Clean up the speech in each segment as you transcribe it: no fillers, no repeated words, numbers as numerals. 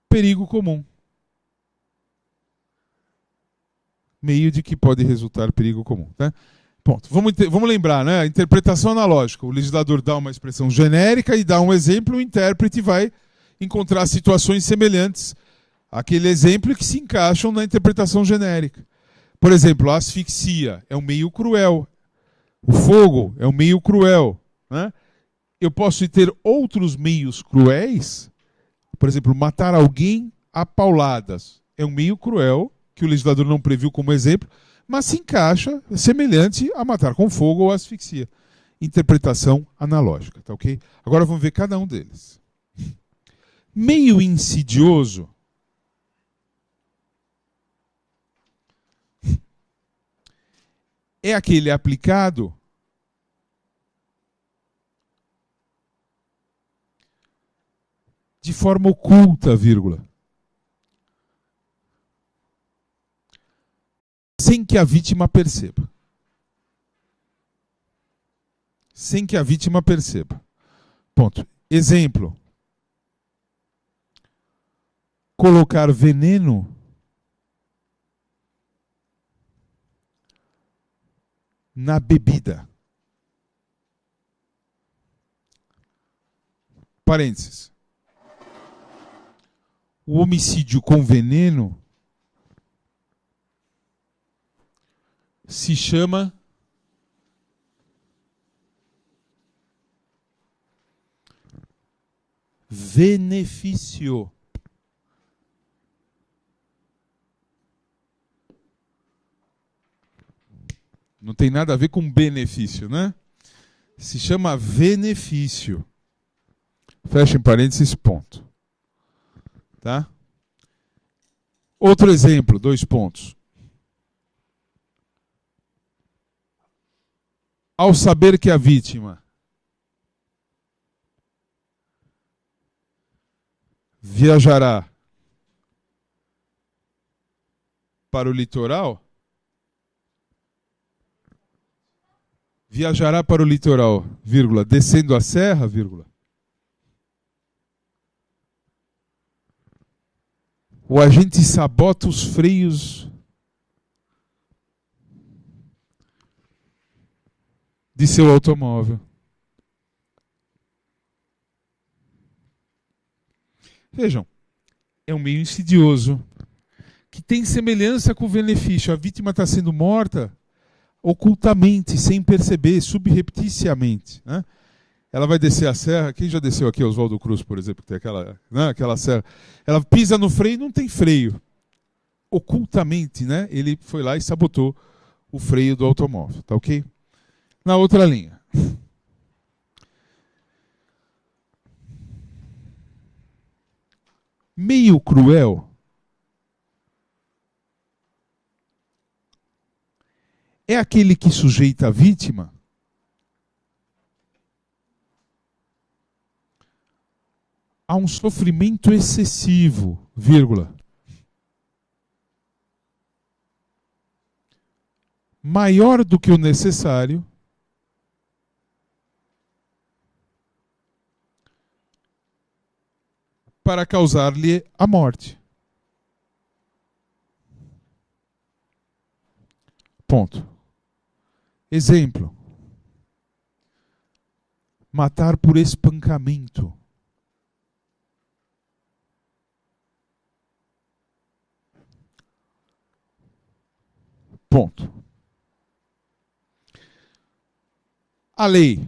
Perigo comum. Meio de que pode resultar perigo comum. Tá? Ponto. Vamos lembrar, né? A interpretação analógica. O legislador dá uma expressão genérica e dá um exemplo, o intérprete vai encontrar situações semelhantes àquele exemplo que se encaixam na interpretação genérica. Por exemplo, a asfixia é um meio cruel. O fogo é um meio cruel. Né? Eu posso ter outros meios cruéis. Por exemplo, matar alguém a pauladas é um meio cruel, que o legislador não previu como exemplo, mas se encaixa semelhante a matar com fogo ou asfixia. Interpretação analógica, tá ok? Agora vamos ver cada um deles. Meio insidioso é aquele aplicado de forma oculta, vírgula. Sem que a vítima perceba. Sem que a vítima perceba. Ponto. Exemplo. Colocar veneno na bebida. Parênteses. O homicídio com veneno se chama benefício. Não tem nada a ver com benefício, né? Se chama benefício. Fecha em parênteses, ponto. Tá? Outro exemplo, 2 pontos. Ao saber que a vítima viajará para o litoral, vírgula, descendo a serra, vírgula, o agente sabota os freios de seu automóvel. Vejam, é um meio insidioso, que tem semelhança com o benefício. A vítima está sendo morta ocultamente, sem perceber, subrepticiamente. Né? Ela vai descer a serra. Quem já desceu aqui, Oswaldo Cruz, por exemplo, que tem aquela serra. Ela pisa no freio e não tem freio. Ocultamente, né? Ele foi lá e sabotou o freio do automóvel. Tá ok? Na outra linha. Meio cruel é aquele que sujeita a vítima a um sofrimento excessivo, vírgula, maior do que o necessário para causar-lhe a morte. Ponto. Exemplo. Matar por espancamento. Ponto. A lei,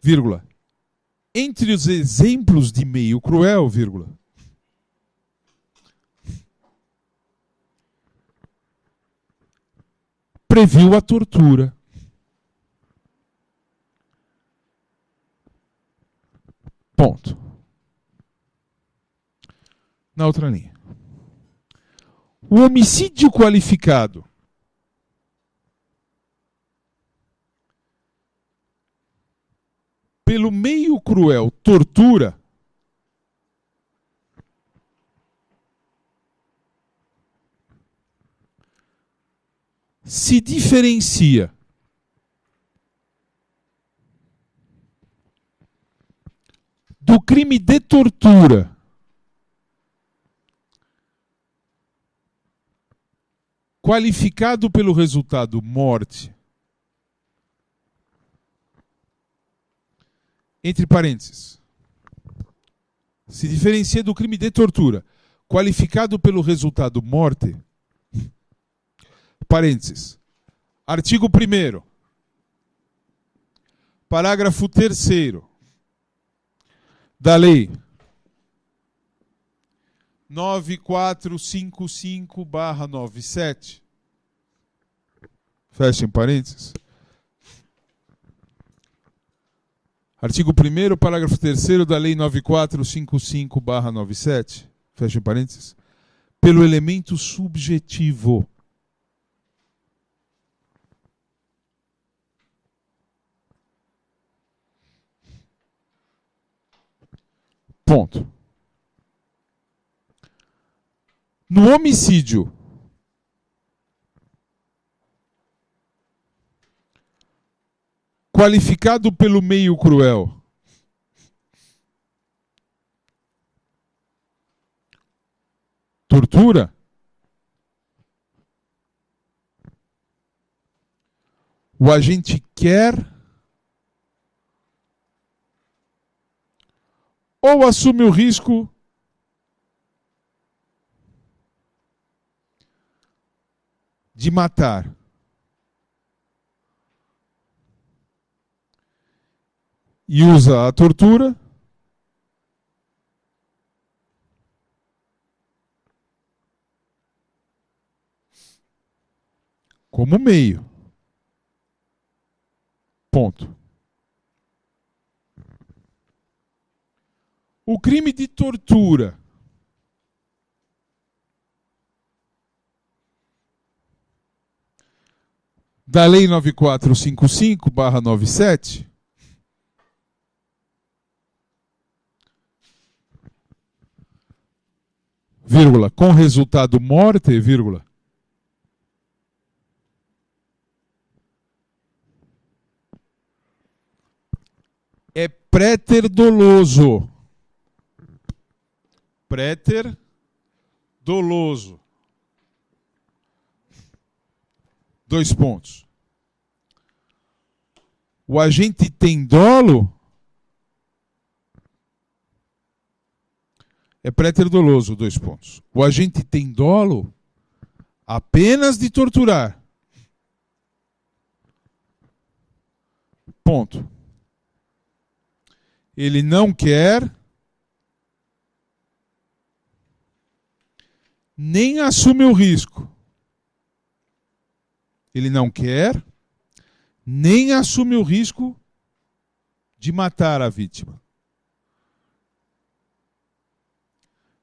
vírgula, entre os exemplos de meio cruel, vírgula, previu a tortura. Ponto. Na outra linha. O homicídio qualificado pelo meio cruel tortura se diferencia do crime de tortura qualificado pelo resultado morte, entre parênteses, se diferencia do crime de tortura qualificado pelo resultado morte, parênteses, artigo 1º, parágrafo 3º da lei 9455/97, fecha em parênteses. Artigo 1º, parágrafo 3º da lei 9455/97, fecha em parênteses, pelo elemento subjetivo. Ponto. No homicídio qualificado pelo meio cruel, tortura, o agente quer ou assume o risco de matar e usa a tortura como meio. Ponto. O crime de tortura da lei 9455/97, vírgula, com resultado morte, vírgula, é préter doloso. Préter doloso. 2 pontos. O agente tem dolo é préter doloso, 2 pontos. O agente tem dolo apenas de torturar. Ponto. Ele não quer nem assume o risco. Ele não quer nem assume o risco de matar a vítima.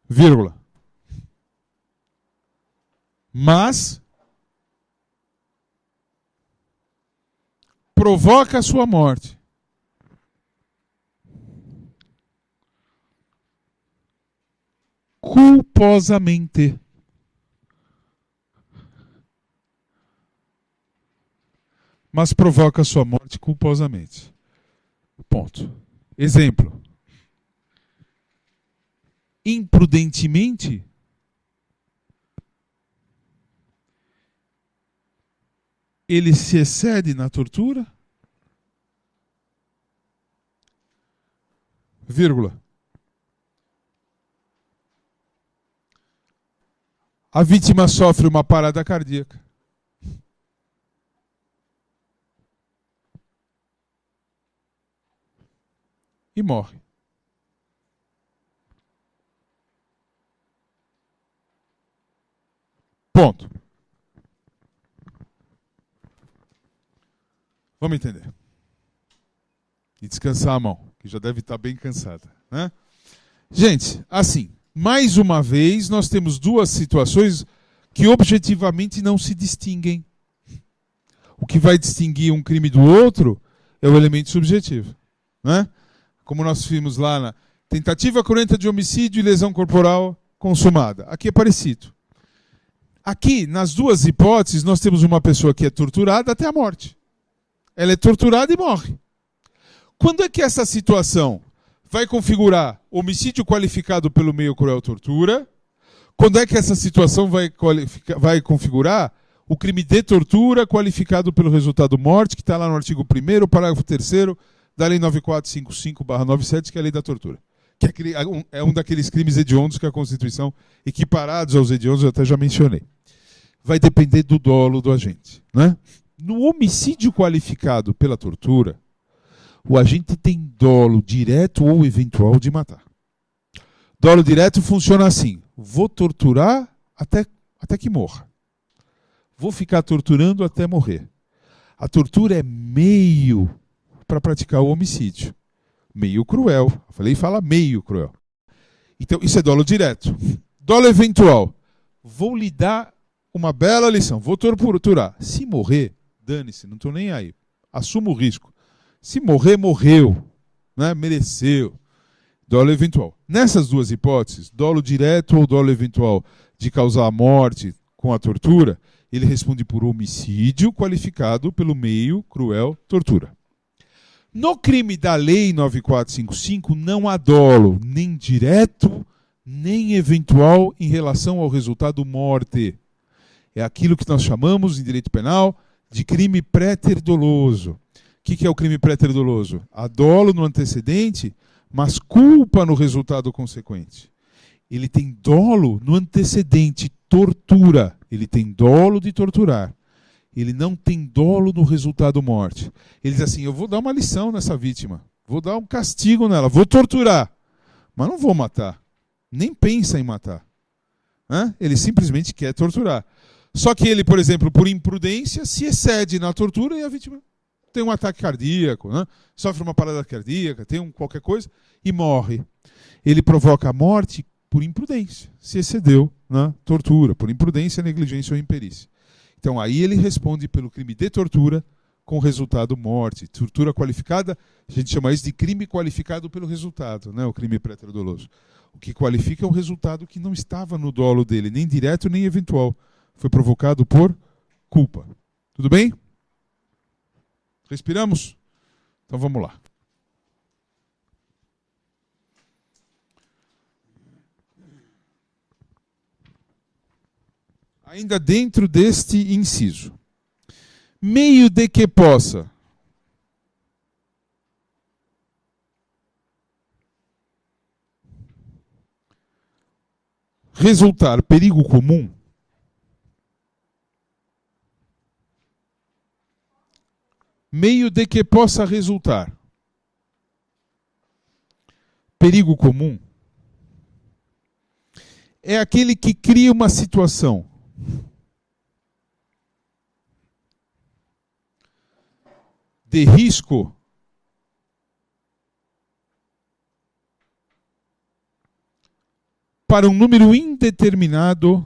Vírgula. Mas provoca a sua morte. Culposamente. Mas provoca a sua morte culposamente. Ponto. Exemplo. Imprudentemente, ele se excede na tortura, vírgula. A vítima sofre uma parada cardíaca. E morre. Ponto. Vamos entender. E descansar a mão, que já deve estar bem cansada, né? Gente, assim, mais uma vez nós temos duas situações que objetivamente não se distinguem. O que vai distinguir um crime do outro é o elemento subjetivo, né? Como nós vimos lá na tentativa cruenta de homicídio e lesão corporal consumada. Aqui é parecido. Aqui, nas duas hipóteses, nós temos uma pessoa que é torturada até a morte. Ela é torturada e morre. Quando é que essa situação vai configurar homicídio qualificado pelo meio cruel tortura? Quando é que essa situação vai configurar o crime de tortura qualificado pelo resultado morte, que está lá no artigo 1º, parágrafo 3º da Lei 9455/97, que é a lei da tortura. Que é um daqueles crimes hediondos que a Constituição, equiparados aos hediondos, eu até já mencionei. Vai depender do dolo do agente. Né? No homicídio qualificado pela tortura, o agente tem dolo direto ou eventual de matar. Dolo direto funciona assim: vou torturar até que morra. Vou ficar torturando até morrer. A tortura é meio para praticar o homicídio. Meio cruel. Eu falei, fala meio cruel. Então, isso é dolo direto. Dolo eventual. Vou lhe dar uma bela lição. Vou torturar. Se morrer, dane-se, não estou nem aí. Assumo o risco. Se morrer, morreu. Né? Mereceu. Dolo eventual. Nessas duas hipóteses, dolo direto ou dolo eventual de causar a morte com a tortura, ele responde por homicídio qualificado pelo meio cruel tortura. No crime da Lei 9455 não há dolo, nem direto, nem eventual em relação ao resultado morte. É aquilo que nós chamamos, em direito penal, de crime pré-ter-doloso. O que é o crime pré-ter-doloso? Há dolo no antecedente, mas culpa no resultado consequente. Ele tem dolo no antecedente, tortura. Ele tem dolo de torturar. Ele não tem dolo no resultado morte. Ele diz assim, eu vou dar uma lição nessa vítima. Vou dar um castigo nela. Vou torturar. Mas não vou matar. Nem pensa em matar. Ele simplesmente quer torturar. Só que ele, por exemplo, por imprudência, se excede na tortura e a vítima tem um ataque cardíaco, sofre uma parada cardíaca, tem qualquer coisa e morre. Ele provoca a morte por imprudência. Se excedeu na tortura, por imprudência, negligência ou imperícia. Então aí ele responde pelo crime de tortura com resultado morte. Tortura qualificada, a gente chama isso de crime qualificado pelo resultado, o crime pré-ter-doloso. O que qualifica é um resultado que não estava no dolo dele, nem direto nem eventual. Foi provocado por culpa. Tudo bem? Respiramos? Então vamos lá. Ainda dentro deste inciso. Meio de que possa resultar perigo comum, meio de que possa resultar perigo comum, é aquele que cria uma situação de risco para um número indeterminado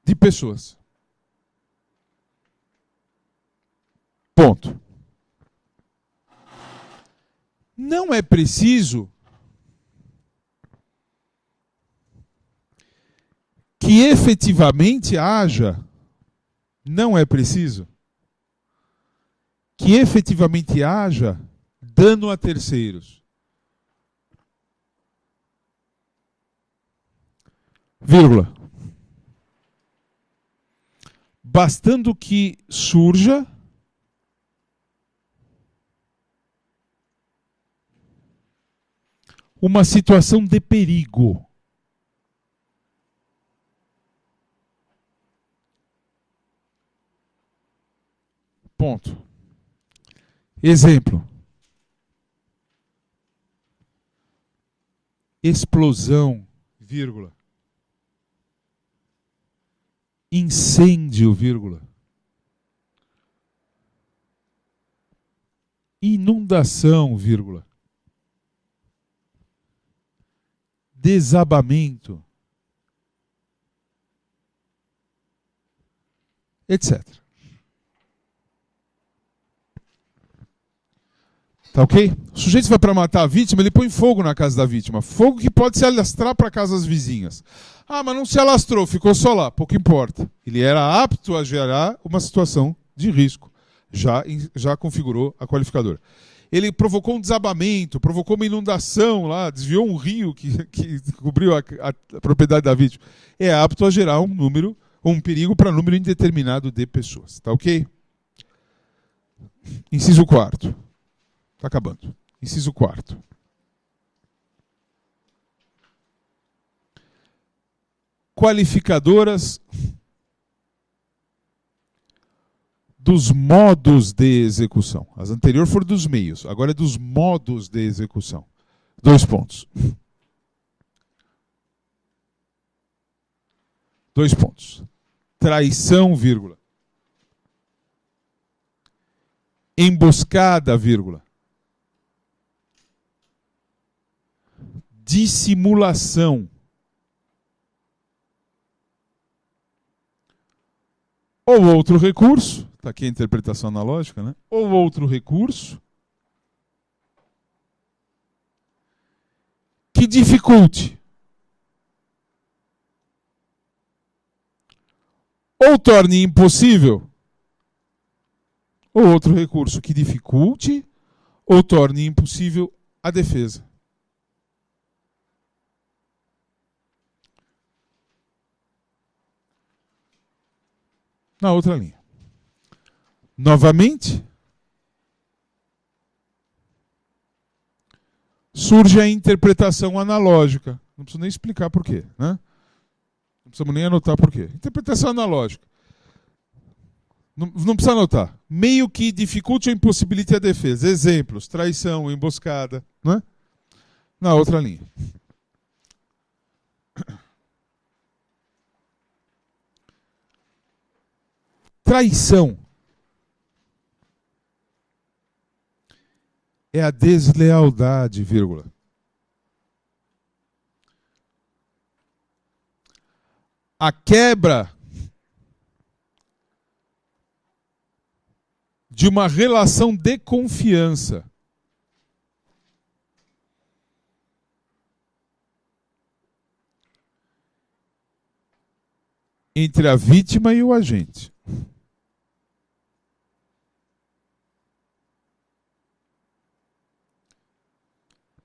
de pessoas. Ponto. Não é preciso que efetivamente haja, não é preciso que efetivamente haja dano a terceiros. Vírgula. Bastando que surja uma situação de perigo. Ponto. Exemplo. Explosão, vírgula. Incêndio, vírgula. Inundação, vírgula. Desabamento, etc. Tá ok? O sujeito vai para matar a vítima, ele põe fogo na casa da vítima. Fogo que pode se alastrar para casas vizinhas. Ah, mas não se alastrou, ficou só lá. Pouco importa. Ele era apto a gerar uma situação de risco. Já configurou a qualificadora. Ele provocou um desabamento, provocou uma inundação lá, desviou um rio que cobriu a propriedade da vítima. É apto a gerar um perigo para número indeterminado de pessoas. Tá ok? Inciso 4º. Está acabando. Inciso 4º. Qualificadoras dos modos de execução. As anteriores foram dos meios, agora é dos modos de execução. 2 pontos. 2 pontos. Traição, vírgula. Emboscada, vírgula. Dissimulação. Ou outro recurso, está aqui a interpretação analógica, né? Ou outro recurso que dificulte ou torne impossível, ou outro recurso que dificulte ou torne impossível a defesa. Na outra linha. Novamente, surge a interpretação analógica. Não preciso nem explicar por quê, né? Não precisamos nem anotar por quê. Interpretação analógica. Não precisa anotar. Meio que dificulte ou impossibilite a defesa. Exemplos: traição, emboscada, né? Na outra linha. Traição é a deslealdade, vírgula. A quebra de uma relação de confiança entre a vítima e o agente.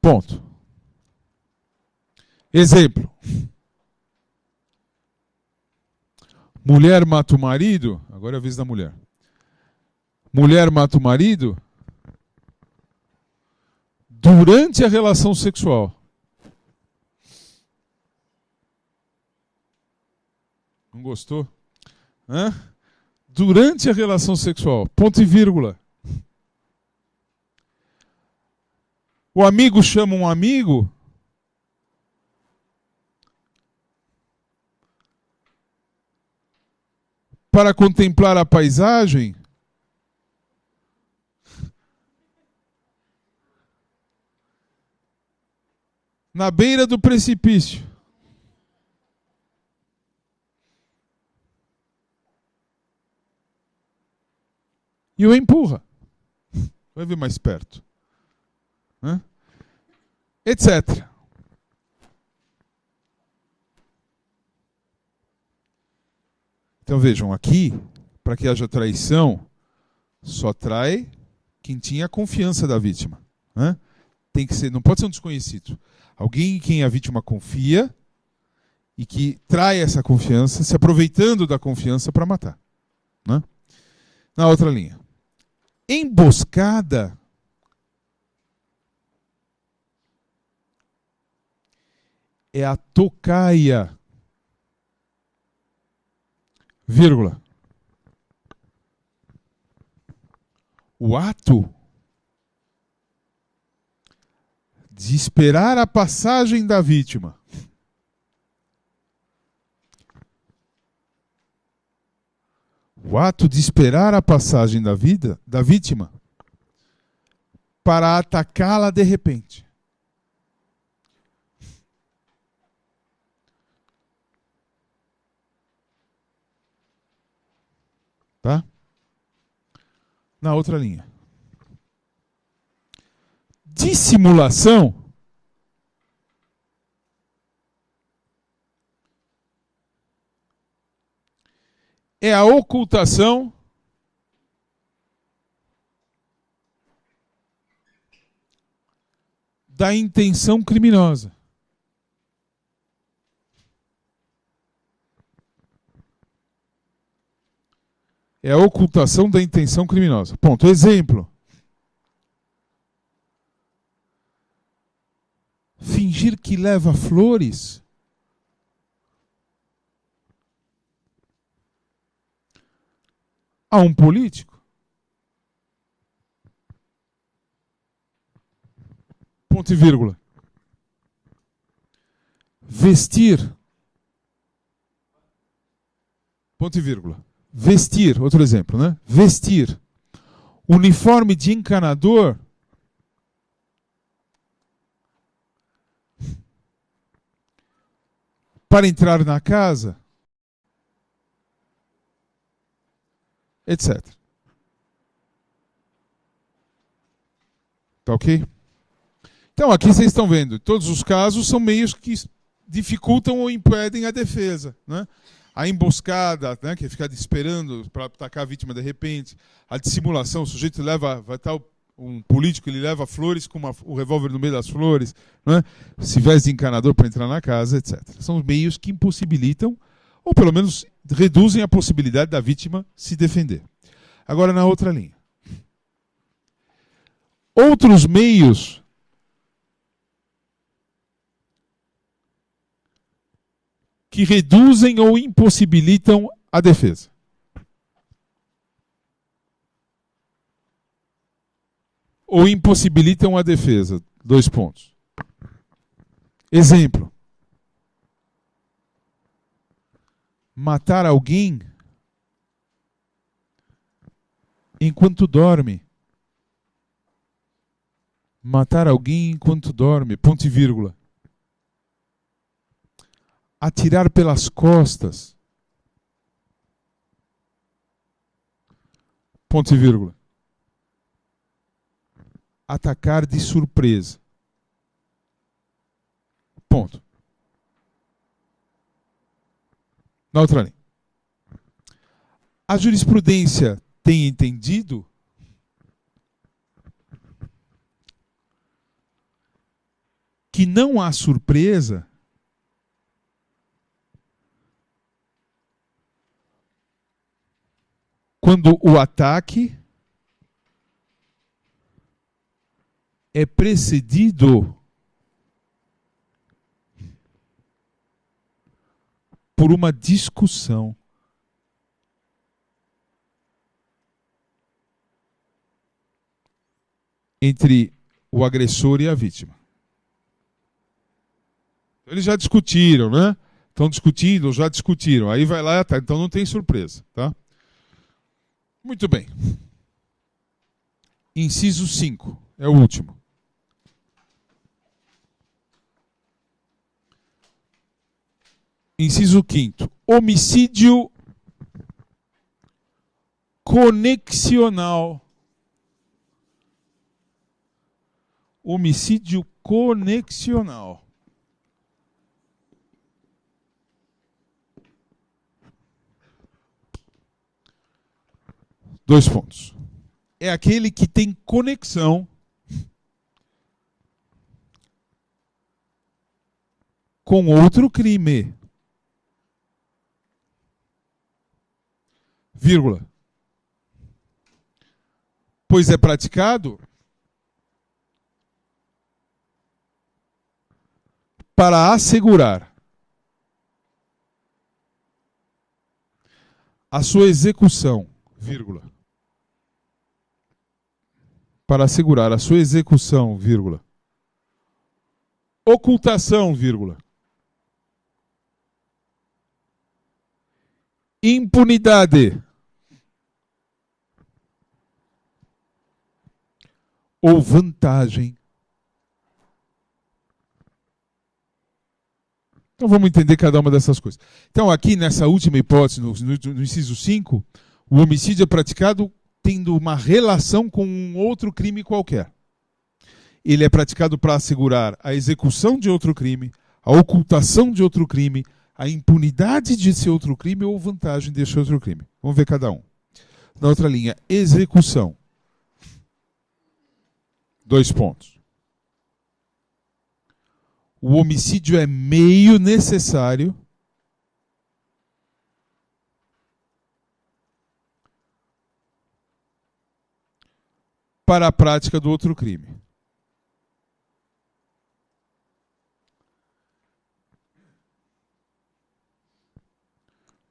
Ponto. Exemplo. Mulher mata o marido. Agora é a vez da mulher. Mulher mata o marido durante a relação sexual. Não gostou? Hã? Durante a relação sexual. Ponto e vírgula. O amigo chama um amigo para contemplar a paisagem na beira do precipício. E o empurra. Vai ver mais perto. Né? Etc. Então vejam, aqui, para que haja traição, só trai quem tinha a confiança da vítima. Né? Tem que ser, não pode ser um desconhecido. Alguém em quem a vítima confia e que trai essa confiança, se aproveitando da confiança para matar. Né? Na outra linha. Emboscada é a tocaia, vírgula. O ato de esperar a passagem da vítima. O ato de esperar a passagem da vítima para atacá-la de repente. Tá? Na outra linha. dissimulação é a ocultação da intenção criminosa. É a ocultação da intenção criminosa. Ponto. Exemplo. Fingir que leva flores a um político. Ponto e vírgula. Vestir. Ponto e vírgula. Vestir, outro exemplo, né? Vestir uniforme de encanador para entrar na casa, etc. Tá ok? Então, aqui vocês estão vendo, todos os casos são meios que dificultam ou impedem a defesa, né? A emboscada, né, que é ficar esperando para atacar a vítima de repente. A dissimulação, o sujeito leva, vai estar um político, ele leva flores com o revólver no meio das flores, né, se veste de encanador para entrar na casa, etc. São meios que impossibilitam, ou pelo menos reduzem a possibilidade da vítima se defender. Agora, na outra linha. Outros meios que reduzem ou impossibilitam a defesa. Ou impossibilitam a defesa. 2 pontos. Exemplo. Matar alguém enquanto dorme. Matar alguém enquanto dorme. Ponto e vírgula. Atirar pelas costas. Ponto e vírgula. Atacar de surpresa. Ponto. Na outra linha. A jurisprudência tem entendido que não há surpresa quando o ataque é precedido por uma discussão. Entre o agressor e a vítima. Eles já discutiram, né? Estão discutindo, já discutiram. Aí vai lá, tá, então não tem surpresa, tá? Muito bem. Inciso 5, é o último. Inciso 5º. Homicídio conexional. Homicídio conexional. Dois pontos. É aquele que tem conexão com outro crime. Vírgula. Pois é praticado para assegurar a sua execução, vírgula. Para assegurar a sua execução, vírgula. Ocultação, vírgula. Impunidade. Ou vantagem. Então vamos entender cada uma dessas coisas. Então aqui nessa última hipótese, no inciso 5, o homicídio é praticado tendo uma relação com um outro crime qualquer. ele é praticado para assegurar a execução de outro crime, a ocultação de outro crime, a impunidade de esse outro crime ou vantagem desse outro crime. Vamos ver cada um. Na outra linha, execução. 2 pontos. O homicídio é meio necessário para a prática do outro crime.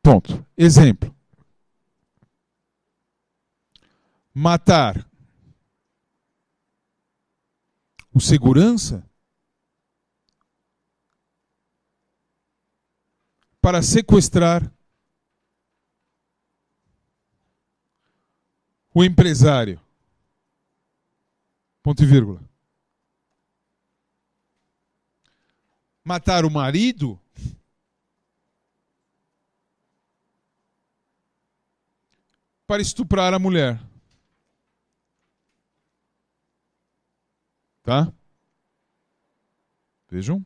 Ponto. Exemplo. Matar o segurança para sequestrar o empresário. Ponto e vírgula. Matar o marido para estuprar a mulher. Tá? Vejam.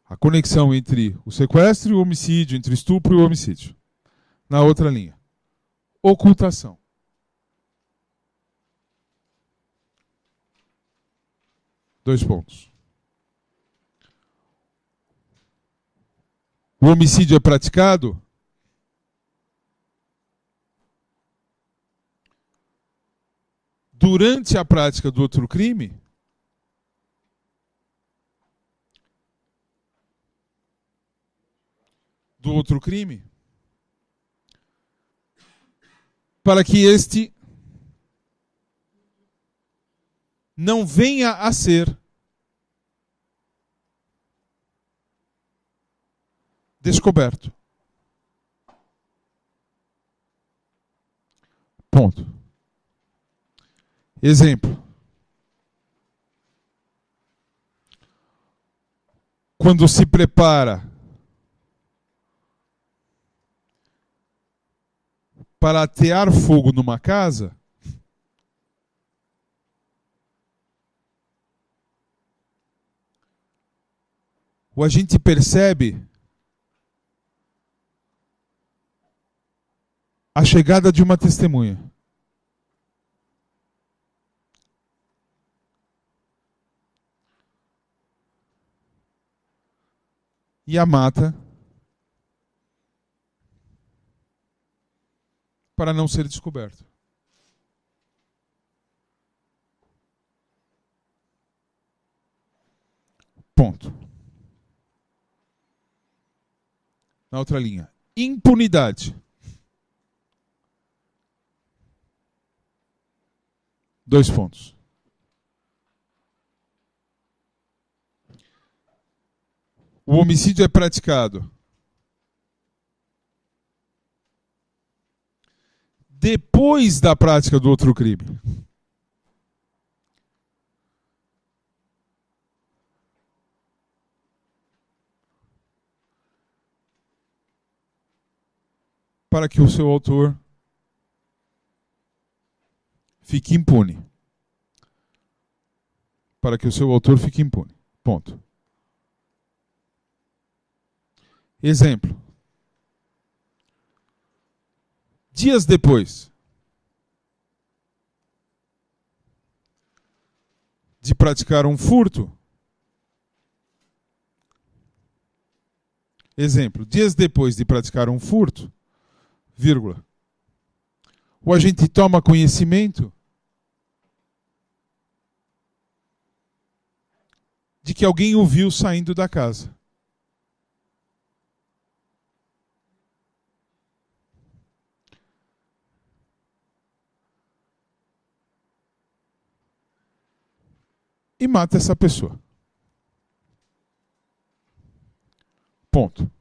A conexão entre o sequestro e o homicídio, entre o estupro e o homicídio. Na outra linha. Ocultação. Dois pontos. O homicídio é praticado durante a prática do outro crime para que este não venha a ser descoberto. Ponto. Exemplo. Quando se prepara para atear fogo numa casa, o agente percebe a chegada de uma testemunha. E a mata para não ser descoberto. Ponto. Na outra linha. Impunidade. 2 pontos. O homicídio é praticado depois da prática do outro crime. Para que o seu autor fique impune. Para que o seu autor fique impune. Ponto. Exemplo. Dias depois de praticar um furto. Exemplo. Dias depois de praticar um furto, vírgula, o agente toma conhecimento de que alguém o viu saindo da casa. E mata essa pessoa. Ponto.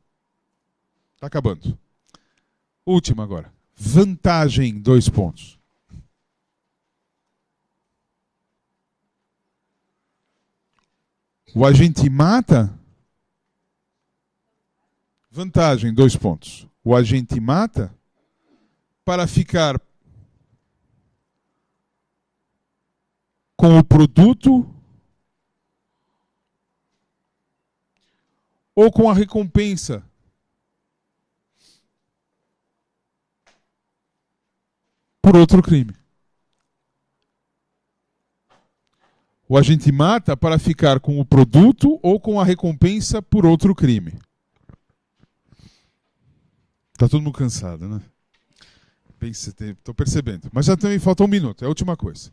Está acabando. Última agora. Vantagem, 2 pontos. O agente mata. Vantagem, 2 pontos. O agente mata para ficar com o produto ou com a recompensa. Por outro crime. O agente mata para ficar com o produto ou com a recompensa por outro crime. Tá todo mundo cansado, né? Estou percebendo. Mas já também falta um minuto, é a última coisa.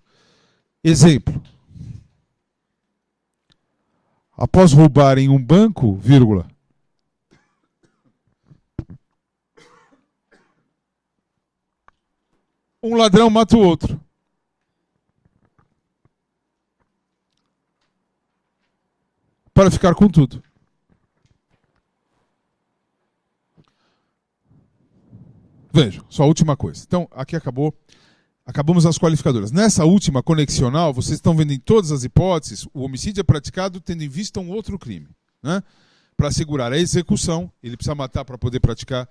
Exemplo. Após roubarem um banco, vírgula, um ladrão mata o outro. Para ficar com tudo. Vejam, só a última coisa. Então, aqui acabamos as qualificadoras. Nessa última conexional, vocês estão vendo em todas as hipóteses, o homicídio é praticado tendo em vista um outro crime. Né? Para assegurar a execução, ele precisa matar para poder praticar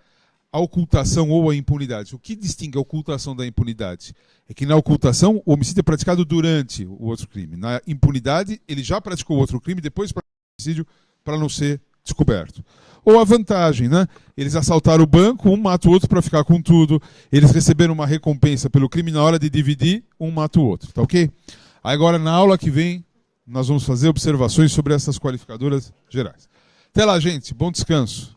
a ocultação ou a impunidade. O que distingue a ocultação da impunidade? É que na ocultação, o homicídio é praticado durante o outro crime. Na impunidade, ele já praticou o outro crime, depois praticou o homicídio para não ser descoberto. Ou a vantagem, né? Eles assaltaram o banco, um mata o outro para ficar com tudo. Eles receberam uma recompensa pelo crime, na hora de dividir, um mata o outro. Tá ok? Agora, na aula que vem, nós vamos fazer observações sobre essas qualificadoras gerais. Até lá, gente. Bom descanso.